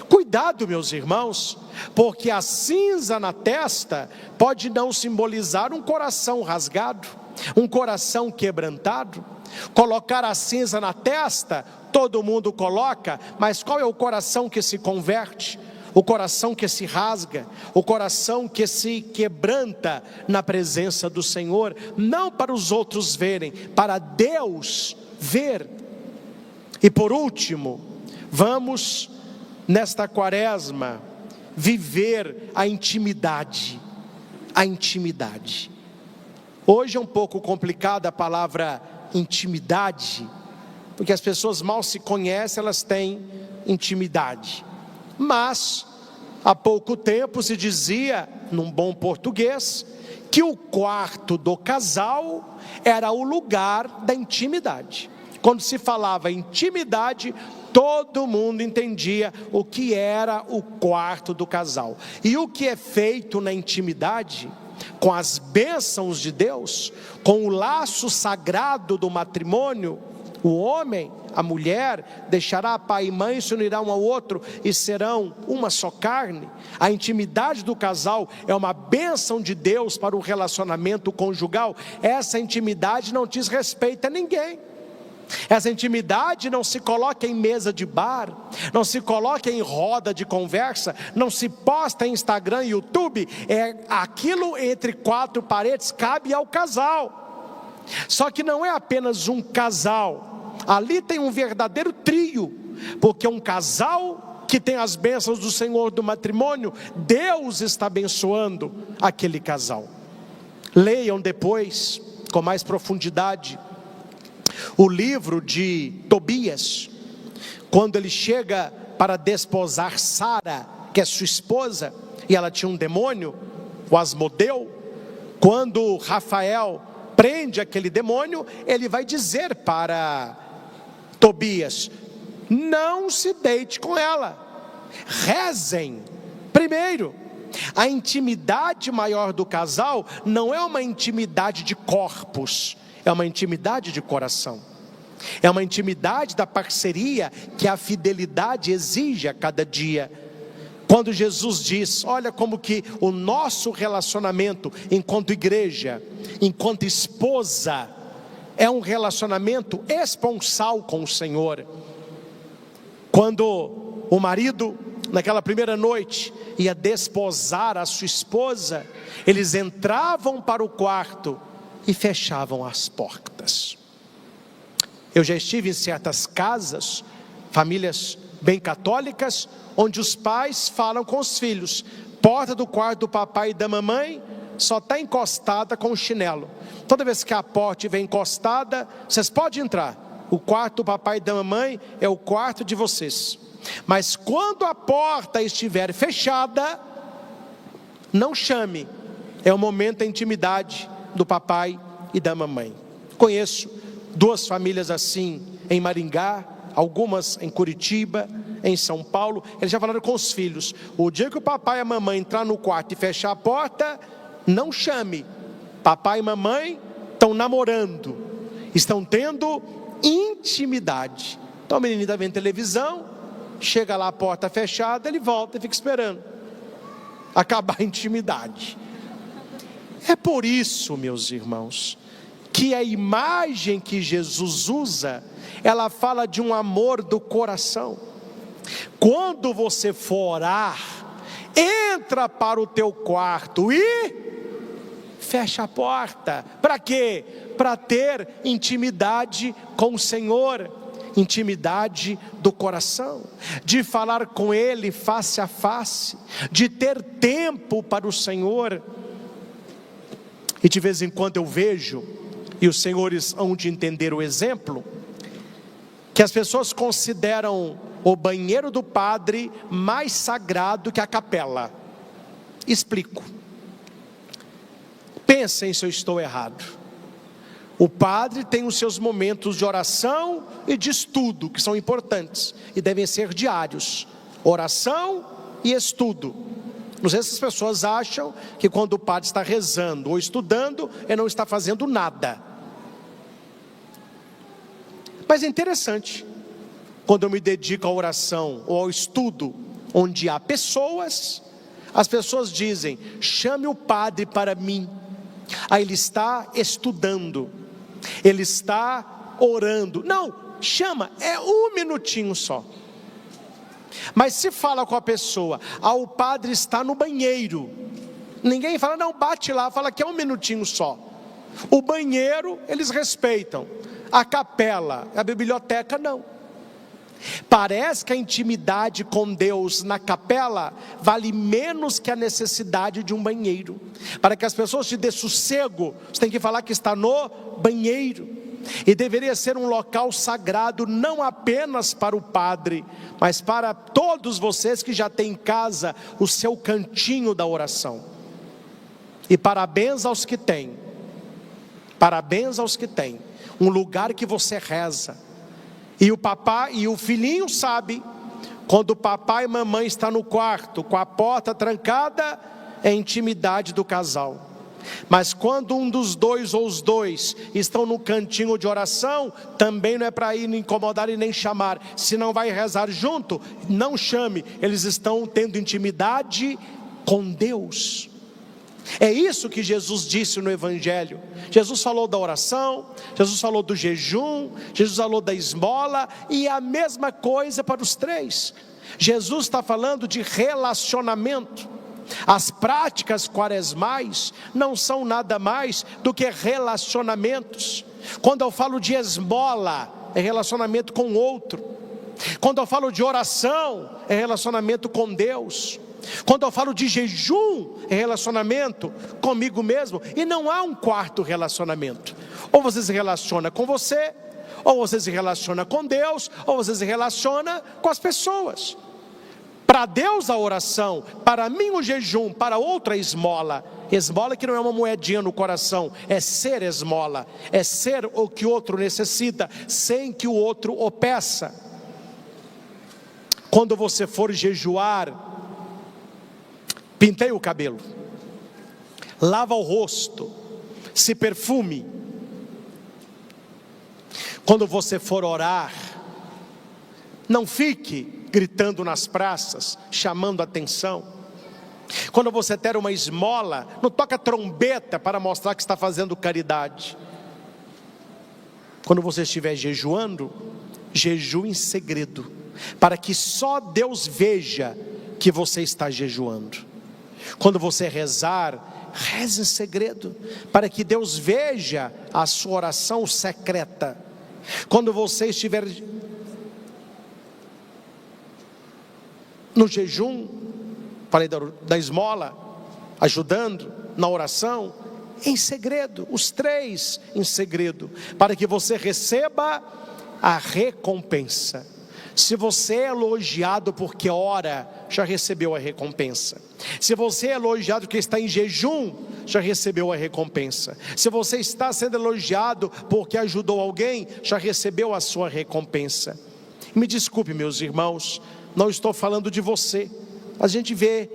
Cuidado, meus irmãos, porque a cinza na testa pode não simbolizar um coração rasgado, um coração quebrantado. Colocar a cinza na testa, todo mundo coloca, mas qual é o coração que se converte? O coração que se rasga, o coração que se quebranta na presença do Senhor, não para os outros verem, para Deus ver. E por último, vamos nesta quaresma viver a intimidade. A intimidade. Hoje é um pouco complicada a palavra intimidade, porque as pessoas mal se conhecem, elas têm intimidade. Mas há pouco tempo se dizia, num bom português, que o quarto do casal era o lugar da intimidade. Quando se falava intimidade, todo mundo entendia o que era o quarto do casal. E o que é feito na intimidade, com as bênçãos de Deus, com o laço sagrado do matrimônio, O homem, a mulher, deixará pai e mãe, se unirão um ao outro e serão uma só carne. A intimidade do casal é uma bênção de Deus para o relacionamento conjugal. Essa intimidade não diz respeito a ninguém. Essa intimidade não se coloca em mesa de bar, não se coloca em roda de conversa, não se posta em Instagram e YouTube. É aquilo entre quatro paredes, cabe ao casal. Só que não é apenas um casal, ali tem um verdadeiro trio, porque um casal que tem as bênçãos do Senhor do matrimônio, Deus está abençoando aquele casal. Leiam depois, com mais profundidade, o livro de Tobias, quando ele chega para desposar Sara, que é sua esposa, e ela tinha um demônio, o Asmodeu. Quando Rafael prende aquele demônio, ele vai dizer para Tobias: não se deite com ela, rezem primeiro. A intimidade maior do casal não é uma intimidade de corpos, é uma intimidade de coração. É uma intimidade da parceria que a fidelidade exige a cada dia. Quando Jesus diz, olha como que o nosso relacionamento enquanto igreja, enquanto esposa, é um relacionamento esponsal com o Senhor. Quando o marido, naquela primeira noite, ia desposar a sua esposa, eles entravam para o quarto e fechavam as portas. Eu já estive em certas casas, famílias bem católicas, onde os pais falam com os filhos: porta do quarto do papai e da mamãe só está encostada com o chinelo. Toda vez que a porta estiver encostada, vocês podem entrar. O quarto do papai e da mamãe é o quarto de vocês. Mas quando a porta estiver fechada, não chame. É o momento da intimidade do papai e da mamãe. Conheço 2 famílias assim em Maringá, algumas em Curitiba, em São Paulo. Eles já falaram com os filhos: o dia que o papai e a mamãe entrar no quarto e fechar a porta, não chame. Papai e mamãe estão namorando, estão tendo intimidade. Então o menino está vendo televisão, chega lá, a porta fechada, ele volta e fica esperando acabar a intimidade. É por isso, meus irmãos, que a imagem que Jesus usa, ela fala de um amor do coração. Quando você for orar, entra para o teu quarto e fecha a porta. Para quê? Para ter intimidade com o Senhor, intimidade do coração, de falar com Ele face a face, de ter tempo para o Senhor. E de vez em quando eu vejo, e os senhores hão de entender o exemplo, que as pessoas consideram o banheiro do padre mais sagrado que a capela. Explico. Pensem se eu estou errado. O padre tem os seus momentos de oração e de estudo, que são importantes, e devem ser diários. Oração e estudo. Não sei se as pessoas acham que quando o padre está rezando ou estudando, ele não está fazendo nada. Mas é interessante, quando eu me dedico à oração ou ao estudo, onde há pessoas, as pessoas dizem: chame o padre para mim. Aí ele está estudando, ele está orando. Não, chama, é 1 minutinho só. Mas se fala com a pessoa: o padre está no banheiro, ninguém fala, não, bate lá, fala que é 1 minutinho só. O banheiro eles respeitam, a capela, a biblioteca não. Parece que a intimidade com Deus na capela vale menos que a necessidade de um banheiro. Para que as pessoas te dêem sossego, você tem que falar que está no banheiro. E deveria ser um local sagrado, não apenas para o padre, mas para todos vocês que já têm em casa o seu cantinho da oração. E parabéns aos que têm. Parabéns aos que têm um lugar que você reza. E o papai e o filhinho sabe, quando o papai e mamãe estão no quarto com a porta trancada, é a intimidade do casal. Mas quando um dos dois ou os dois estão no cantinho de oração, também não é para ir incomodar e nem chamar. Se não vai rezar junto, não chame. Eles estão tendo intimidade com Deus. É isso que Jesus disse no Evangelho. Jesus falou da oração, Jesus falou do jejum, Jesus falou da esmola, e a mesma coisa para os três. Jesus está falando de relacionamento. As práticas quaresmais não são nada mais do que relacionamentos. Quando eu falo de esmola, é relacionamento com o outro. Quando eu falo de oração, é relacionamento com Deus. Quando eu falo de jejum, é relacionamento comigo mesmo. E não há um quarto relacionamento. Ou você se relaciona com você, ou você se relaciona com Deus, ou você se relaciona com as pessoas. Para Deus a oração, para mim o jejum, para outra esmola. Esmola que não é uma moedinha no coração, é ser esmola, é ser o que o outro necessita, sem que o outro o peça. Quando você for jejuar, penteie o cabelo, lava o rosto, se perfume. Quando você for orar, não fique gritando nas praças, chamando atenção. Quando você der uma esmola, não toca trombeta para mostrar que está fazendo caridade. Quando você estiver jejuando, jejue em segredo, para que só Deus veja que você está jejuando. Quando você rezar, reze em segredo, para que Deus veja a sua oração secreta. Quando você estiver no jejum, falei da esmola, ajudando na oração, em segredo, os três em segredo, para que você receba a recompensa. Se você é elogiado porque ora, já recebeu a recompensa. Se você é elogiado porque está em jejum, já recebeu a recompensa. Se você está sendo elogiado porque ajudou alguém, já recebeu a sua recompensa. Me desculpe, meus irmãos, não estou falando de você. A gente vê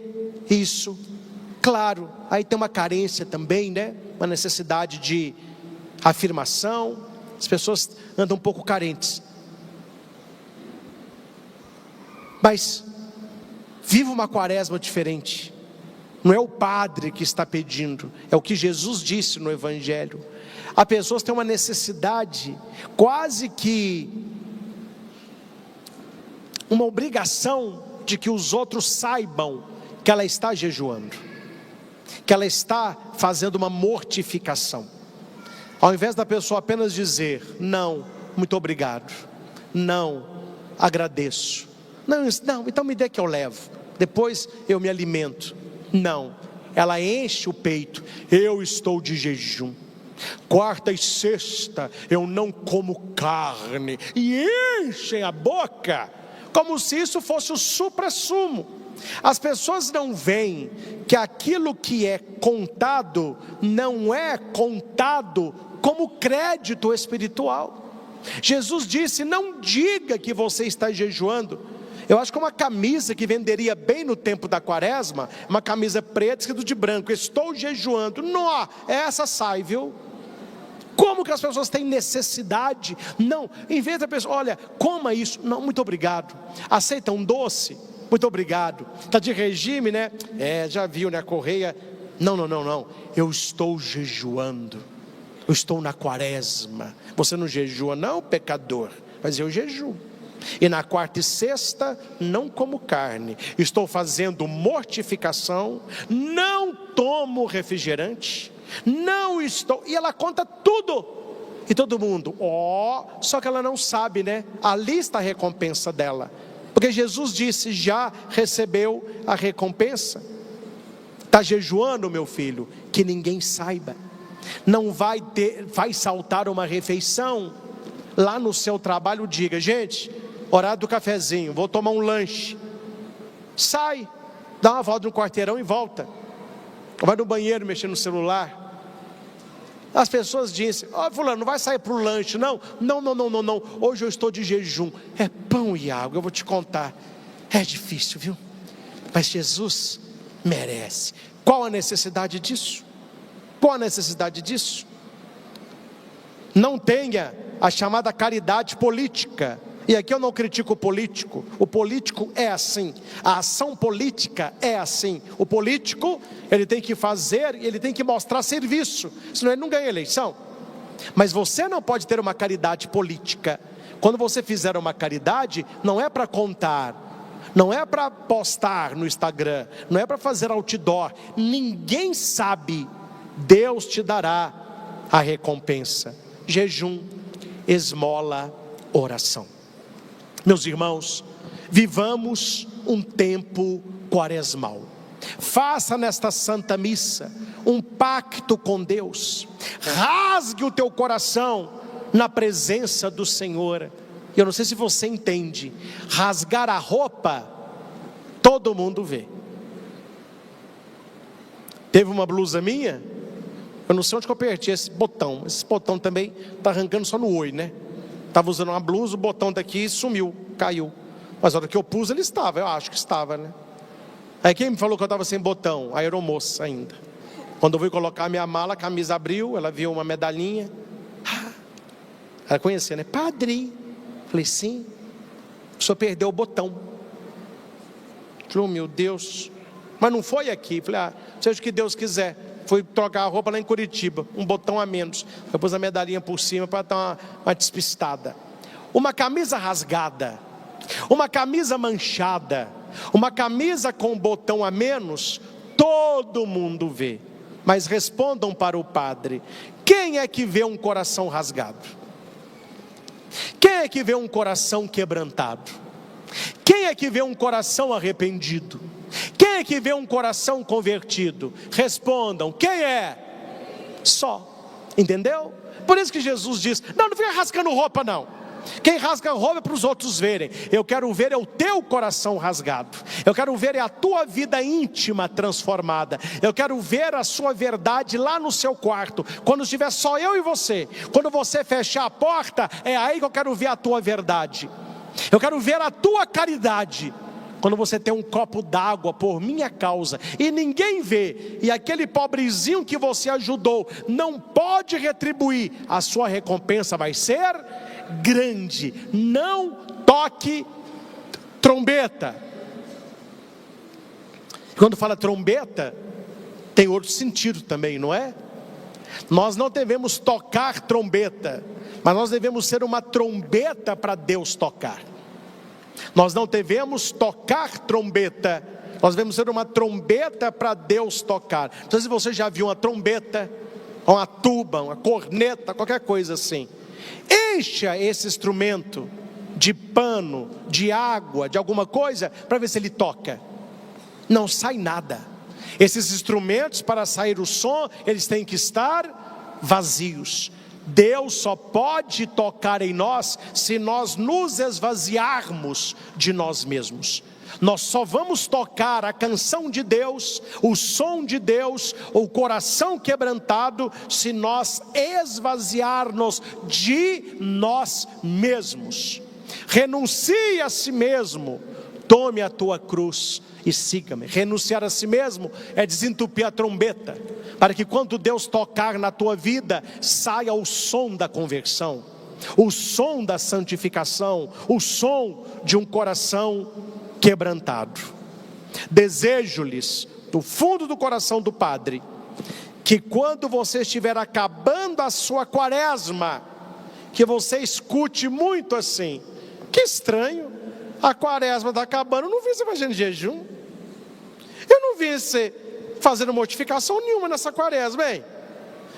isso, claro, aí tem uma carência também, né? Uma necessidade de afirmação. As pessoas andam um pouco carentes. Mas viva uma quaresma diferente. Não é o padre que está pedindo, é o que Jesus disse no Evangelho. As pessoas têm uma necessidade, quase que uma obrigação de que os outros saibam que ela está jejuando, que ela está fazendo uma mortificação. Ao invés da pessoa apenas dizer, não, muito obrigado, não, agradeço, não, então me dê que eu levo, depois eu me alimento. Não, ela enche o peito, eu estou de jejum, quarta e sexta eu não como carne, e enchem a boca, como se isso fosse o suprassumo. As pessoas não veem que aquilo que é contado, não é contado como crédito espiritual. Jesus disse, não diga que você está jejuando. Eu acho que uma camisa que venderia bem no tempo da quaresma, uma camisa preta escrito de branco, estou jejuando, não, essa sai, viu? Como que as pessoas têm necessidade? Não, em vez da pessoa, olha, coma isso, não, muito obrigado. Aceita um doce? Muito obrigado. Está de regime, né? Já viu, né, a correia. Não, eu estou jejuando, eu estou na quaresma. Você não jejua não, pecador? Mas eu jejuo. E na quarta e sexta não como carne, estou fazendo mortificação, não tomo refrigerante, não estou, e ela conta tudo, e todo mundo, só que ela não sabe, né? Ali está a recompensa dela, porque Jesus disse, já recebeu a recompensa. Está jejuando, meu filho? Que ninguém saiba. Não vai saltar uma refeição, lá no seu trabalho diga, gente, horário do cafezinho, vou tomar um lanche. Sai, dá uma volta no quarteirão e volta. Vai no banheiro mexer no celular. As pessoas dizem, fulano, não vai sair para o lanche, não. Não, hoje eu estou de jejum. É pão e água, eu vou te contar. É difícil, viu? Mas Jesus merece. Qual a necessidade disso? Qual a necessidade disso? Não tenha a chamada caridade política. E aqui eu não critico o político é assim, a ação política é assim. O político, ele tem que fazer, ele tem que mostrar serviço, senão ele não ganha eleição. Mas você não pode ter uma caridade política. Quando você fizer uma caridade, não é para contar, não é para postar no Instagram, não é para fazer outdoor, ninguém sabe, Deus te dará a recompensa. Jejum, esmola, oração. Meus irmãos, vivamos um tempo quaresmal. Faça nesta Santa Missa um pacto com Deus. Rasgue o teu coração na presença do Senhor. Eu não sei se você entende, rasgar a roupa, todo mundo vê. Teve uma blusa minha, eu não sei onde que eu apertei esse botão também está arrancando só no oi, né? Estava usando uma blusa, o botão daqui sumiu, caiu. Mas a hora que eu pus ele estava, eu acho que estava, né? Aí quem me falou que eu estava sem botão? A aeromoça ainda. Quando eu fui colocar a minha mala, a camisa abriu, ela viu uma medalhinha. Ela conhecia, né? Padre. Falei, sim. O senhor perdeu o botão. Falei, oh, meu Deus. Mas não foi aqui. Falei, seja o que Deus quiser. Fui trocar a roupa lá em Curitiba, um botão a menos. Eu pus a medalhinha por cima para dar uma despistada. Uma camisa rasgada, uma camisa manchada, uma camisa com um botão a menos, todo mundo vê. Mas respondam para o padre: quem é que vê um coração rasgado? Quem é que vê um coração quebrantado? Quem é que vê um coração arrependido? Quem é que vê um coração convertido? Respondam, quem é? Só, entendeu? Por isso que Jesus diz, não fica rasgando roupa não. Quem rasga roupa é para os outros verem. Eu quero ver é o teu coração rasgado. Eu quero ver é a tua vida íntima transformada. Eu quero ver a sua verdade lá no seu quarto. Quando estiver só eu e você. Quando você fechar a porta, é aí que eu quero ver a tua verdade. Eu quero ver a tua caridade. Quando você tem um copo d'água por minha causa e ninguém vê, e aquele pobrezinho que você ajudou não pode retribuir, a sua recompensa vai ser grande. Não toque trombeta. Quando fala trombeta, tem outro sentido também, não é? Nós não devemos tocar trombeta, mas nós devemos ser uma trombeta para Deus tocar. Nós não devemos tocar trombeta, nós devemos ser uma trombeta para Deus tocar. Não sei se você já viu uma trombeta, uma tuba, uma corneta, qualquer coisa assim. Encha esse instrumento de pano, de água, de alguma coisa, para ver se ele toca. Não sai nada. Esses instrumentos, para sair o som, eles têm que estar vazios. Deus só pode tocar em nós se nós nos esvaziarmos de nós mesmos. Nós só vamos tocar a canção de Deus, o som de Deus, o coração quebrantado, se nós esvaziarmos de nós mesmos. Renuncie a si mesmo, tome a tua cruz e siga-me. Renunciar a si mesmo é desentupir a trombeta, para que quando Deus tocar na tua vida, saia o som da conversão, o som da santificação, o som de um coração quebrantado. Desejo-lhes, do fundo do coração do Padre, que quando você estiver acabando a sua quaresma, que você escute muito assim: que estranho, a quaresma está acabando, eu não vi você fazendo jejum, eu não vi você fazendo mortificação nenhuma nessa quaresma, hein?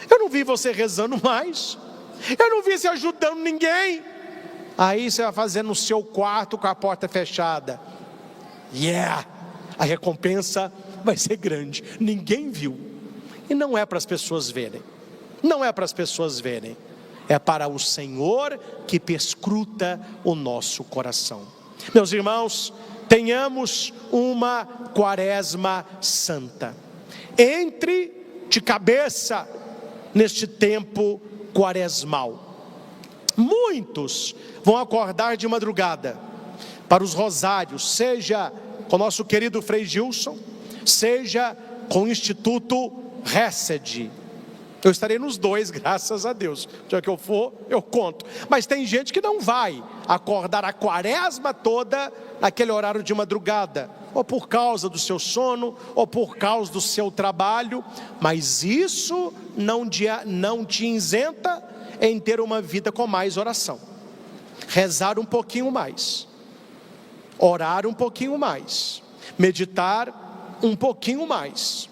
Eu não vi você rezando mais, eu não vi você ajudando ninguém. Aí você vai fazer no seu quarto com a porta fechada. A recompensa vai ser grande. Ninguém viu. E não é para as pessoas verem. Não é para as pessoas verem. É para o Senhor que perscruta o nosso coração. Meus irmãos, tenhamos uma quaresma santa. Entre de cabeça neste tempo quaresmal. Muitos vão acordar de madrugada para os rosários, seja com o nosso querido Frei Gilson, seja com o Instituto Hesed, Eu estarei nos dois, graças a Deus. Já que eu for, eu conto. Mas tem gente que não vai acordar a quaresma toda naquele horário de madrugada, ou por causa do seu sono, ou por causa do seu trabalho. Mas isso não te isenta em ter uma vida com mais oração. Rezar um pouquinho mais, orar um pouquinho mais, meditar um pouquinho mais.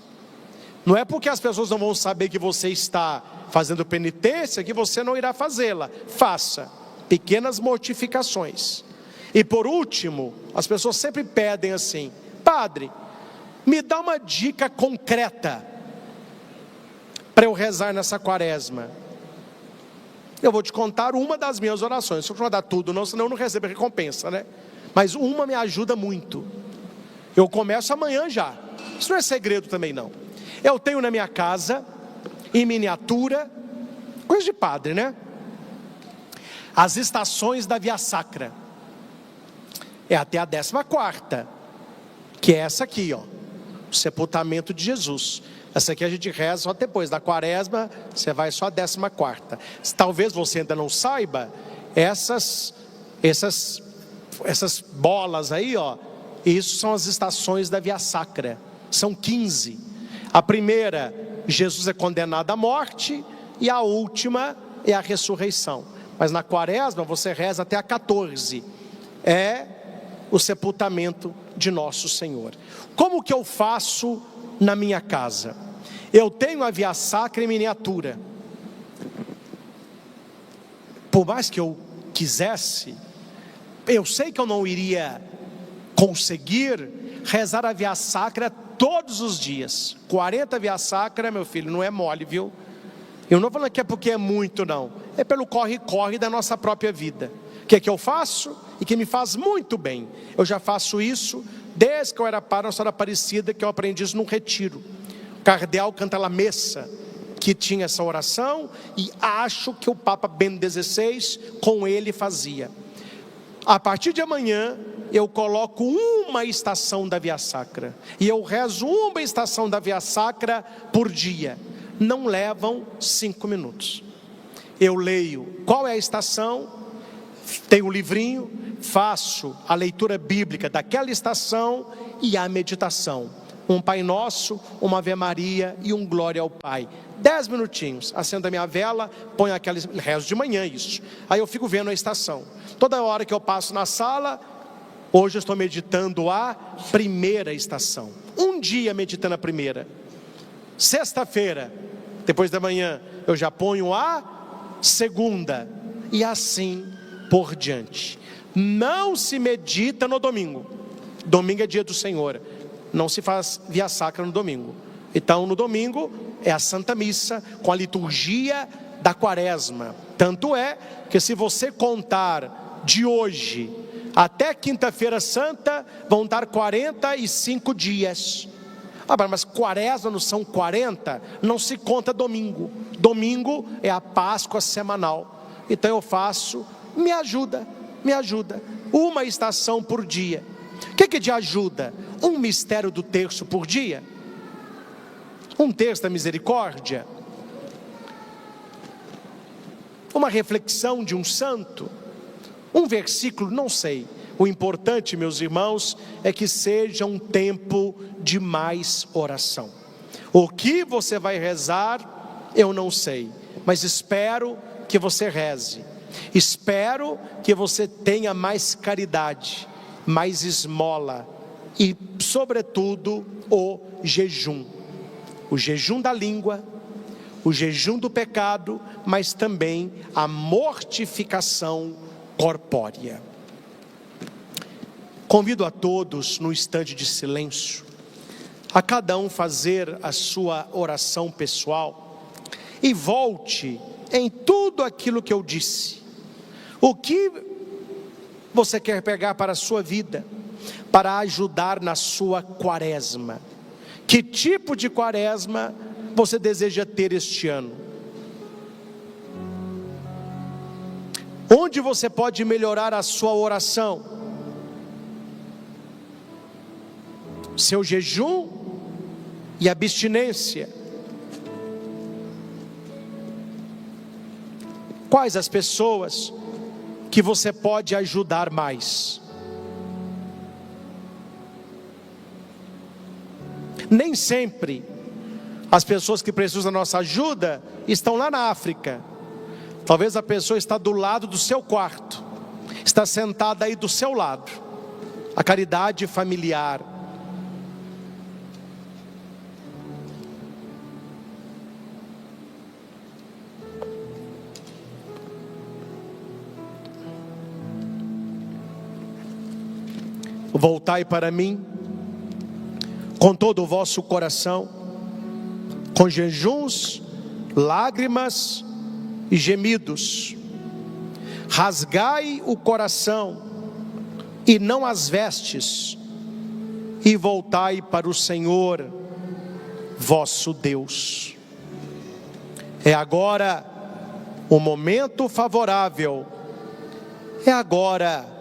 Não é porque as pessoas não vão saber que você está fazendo penitência que você não irá fazê-la. Faça pequenas mortificações. E por último, as pessoas sempre pedem assim: padre, me dá uma dica concreta para eu rezar nessa quaresma. Eu vou te contar uma das minhas orações. Se eu não dar tudo, não, senão eu não recebo recompensa, né? Mas uma me ajuda muito. Eu começo amanhã já. Isso não é segredo também não. Eu tenho na minha casa, em miniatura, coisa de padre, né? As estações da Via Sacra. É até a 14ª, que é essa aqui, ó, o sepultamento de Jesus. Essa aqui a gente reza só depois da quaresma, você vai só a 14ª. Talvez você ainda não saiba, essas bolas aí, ó, isso são as estações da Via Sacra. São 15. A primeira, Jesus é condenado à morte, e a última é a ressurreição. Mas na quaresma você reza até a 14. É o sepultamento de nosso Senhor. Como que eu faço na minha casa? Eu tenho a Via Sacra em miniatura. Por mais que eu quisesse, eu sei que eu não iria conseguir rezar a Via Sacra todos os dias. 40 Via Sacra, meu filho, não é mole, viu? Eu não falo que é porque é muito, não. É pelo corre-corre da nossa própria vida. O que é que eu faço? E que me faz muito bem. Eu já faço isso desde que eu era padre Nossa Senhora Aparecida, que eu aprendi isso num retiro. O cardeal Cantalamessa, que tinha essa oração, e acho que o Papa Bento XVI com ele fazia. A partir de amanhã eu coloco uma estação da Via Sacra, e eu rezo uma estação da Via Sacra por dia. Não levam 5 minutos. Eu leio qual é a estação, tenho um livrinho, faço a leitura bíblica daquela estação e a meditação. Um Pai Nosso, uma Ave Maria e um Glória ao Pai. 10 minutinhos, acendo a minha vela, ponho aquele rezo de manhã isso. Aí eu fico vendo a estação. Toda hora que eu passo na sala, hoje eu estou meditando a primeira estação. Um dia meditando a primeira. Sexta-feira, depois da manhã, eu já ponho a segunda. E assim por diante. Não se medita no domingo. Domingo é dia do Senhor. Não se faz Via Sacra no domingo. Então no domingo é a Santa Missa com a liturgia da quaresma. Tanto é que se você contar de hoje até quinta-feira santa, vão dar 45 dias. Mas quaresma não são 40? Não se conta domingo. Domingo é a Páscoa semanal. Então eu faço, me ajuda. Uma estação por dia. O que te ajuda? Um mistério do terço por dia? Um terço da misericórdia? Uma reflexão de um santo? Um versículo? Não sei. O importante, meus irmãos, é que seja um tempo de mais oração. O que você vai rezar, eu não sei, mas espero que você reze. Espero que você tenha mais caridade, mais esmola e, sobretudo, o jejum da língua, o jejum do pecado, mas também a mortificação corpórea. Convido a todos, no instante de silêncio, a cada um fazer a sua oração pessoal e volte em tudo aquilo que eu disse. O que você quer pegar para a sua vida, para ajudar na sua quaresma? Que tipo de quaresma você deseja ter este ano? Onde você pode melhorar a sua oração? Seu jejum e abstinência. Quais as pessoas que você pode ajudar mais? Nem sempre as pessoas que precisam da nossa ajuda estão lá na África. Talvez a pessoa está do lado do seu quarto, está sentada aí do seu lado. A caridade familiar. Voltai para mim com todo o vosso coração, com jejuns, lágrimas e gemidos. Rasgai o coração e não as vestes, e voltai para o Senhor vosso Deus. É agora o momento favorável, é agora